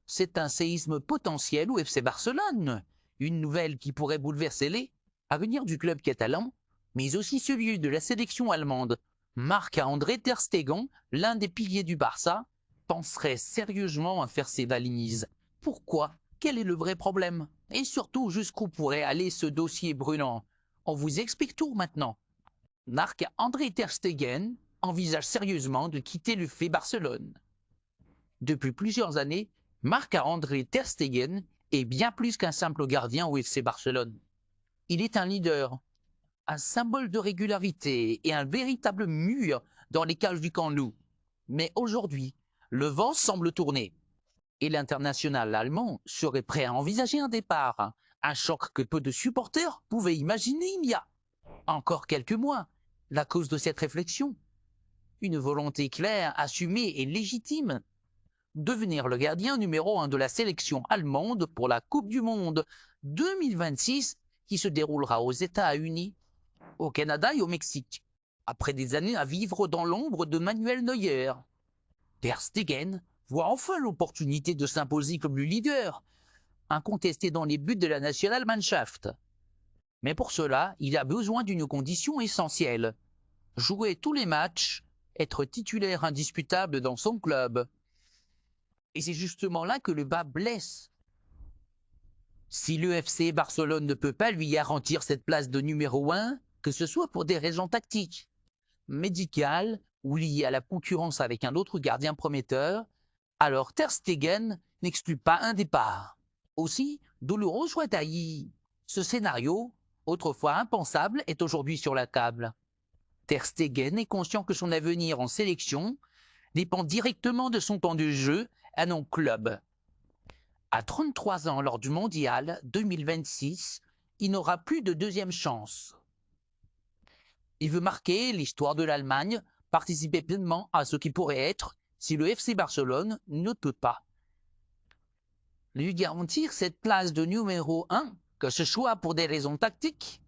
C'est un séisme potentiel au FC Barcelone. Une nouvelle qui pourrait bouleverser les avenirs du club catalan, mais aussi celui de la sélection allemande. Marc-André ter Stegen, l'un des piliers du Barça, penserait sérieusement à faire ses valises. Pourquoi? Quel est le vrai problème? Et surtout, jusqu'où pourrait aller ce dossier brûlant? On vous explique tout maintenant. Marc-André ter Stegen envisage sérieusement de quitter le FC Barcelone. Depuis plusieurs années, Marc-André ter Stegen est bien plus qu'un simple gardien au FC Barcelone. Il est un leader, un symbole de régularité et un véritable mur dans les cages du Camp Nou. Mais aujourd'hui, le vent semble tourner et l'international allemand serait prêt à envisager un départ, un choc que peu de supporters pouvaient imaginer il y a encore quelques mois. La cause de cette réflexion, une volonté claire, assumée et légitime, devenir le gardien numéro 1 de la sélection allemande pour la Coupe du Monde 2026 qui se déroulera aux États-Unis, au Canada et au Mexique, après des années à vivre dans l'ombre de Manuel Neuer. Ter Stegen voit enfin l'opportunité de s'imposer comme le leader, incontesté dans les buts de la Nationalmannschaft. Mais pour cela, il a besoin d'une condition essentielle: jouer tous les matchs, être titulaire indiscutable dans son club. Et c'est justement là que le bas blesse. Si le FC Barcelone ne peut pas lui garantir cette place de numéro 1, que ce soit pour des raisons tactiques, médicales ou liées à la concurrence avec un autre gardien prometteur, alors ter Stegen n'exclut pas un départ. Aussi douloureux soit-il, ce scénario, autrefois impensable, est aujourd'hui sur la table. Ter Stegen est conscient que son avenir en sélection dépend directement de son temps de jeu à non club. À 33 ans lors du Mondial 2026, il n'aura plus de deuxième chance. Il veut marquer l'histoire de l'Allemagne, participer pleinement à ce qui pourrait être si le FC Barcelone ne peut pas. Lui garantir cette place de numéro 1, que ce soit pour des raisons tactiques,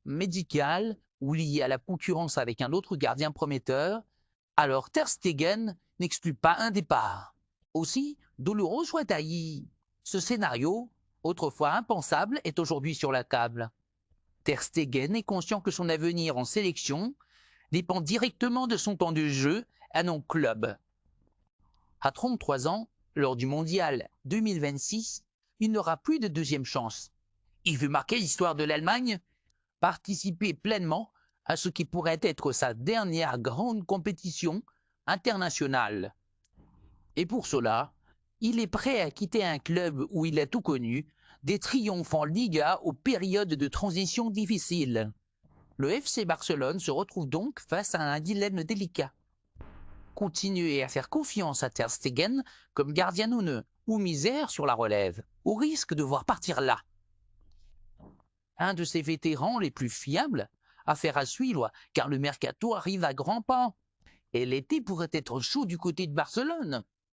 médicales ou liées à la concurrence avec un autre gardien prometteur, alors ter Stegen n'exclut pas un départ. Aussi douloureux soit-il, ce scénario, autrefois impensable, est aujourd'hui sur la table. Ter Stegen est conscient que son avenir en sélection dépend directement de son temps de jeu à non club. À 33 ans, lors du Mondial 2026, il n'aura plus de deuxième chance. Il veut marquer l'histoire de l'Allemagne, participer pleinement à ce qui pourrait être sa dernière grande compétition internationale. Et pour cela, il est prêt à quitter un club où il a tout connu, des triomphes en Liga aux périodes de transition difficiles. Le FC Barcelone se retrouve donc face à un dilemme délicat. Continuer à faire confiance à ter Stegen comme gardien ou misère sur la relève, au risque de voir partir là un de ses vétérans les plus fiables, affaire à suivre car le mercato arrive à grands pas. Et l'été pourrait être chaud du côté de Barcelone.